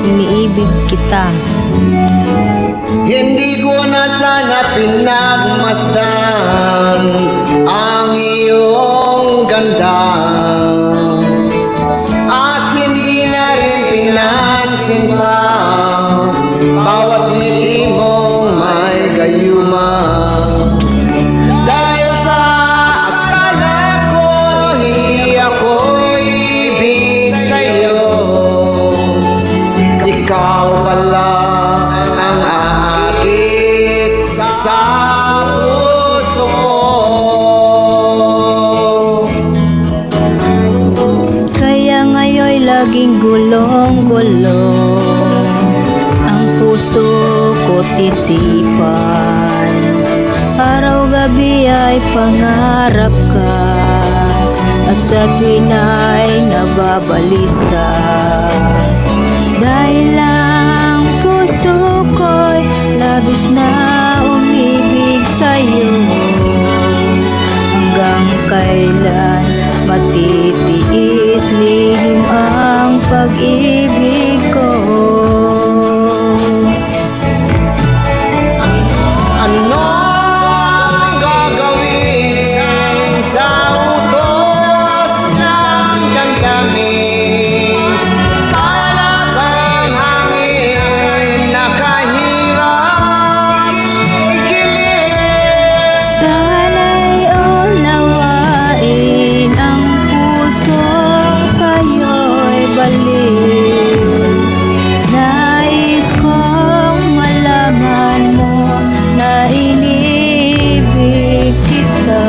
iniibig kita. Hindi ko na sana pinagmasdan ang iyong ganda, at hindi na rin pinansin pa bawat ngiti mong may gayuma. Dahil sa akala ko hindi ako ibig sa'yo, ikaw pala ang aakit sa puso ko. Kaya ngayon'y laging gulong-gulong ang puso ko't isipan. Araw-gabi ay pangarap ka, at sa tuwin ay nababalisa. Dahil ang puso ko'y labis na umibig sa'yo. Hanggang kailan matitiis lihim ang pag-ibig ko? Ano ang gagawin sa utos ng damdamin? Para bang hangin na kahirap ikilig? Sana'y unawain ang puso sa'yo'y balik. Nais kong malaman mo na inibig kita.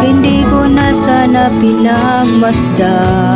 Hindi ko na sana pinagmasdan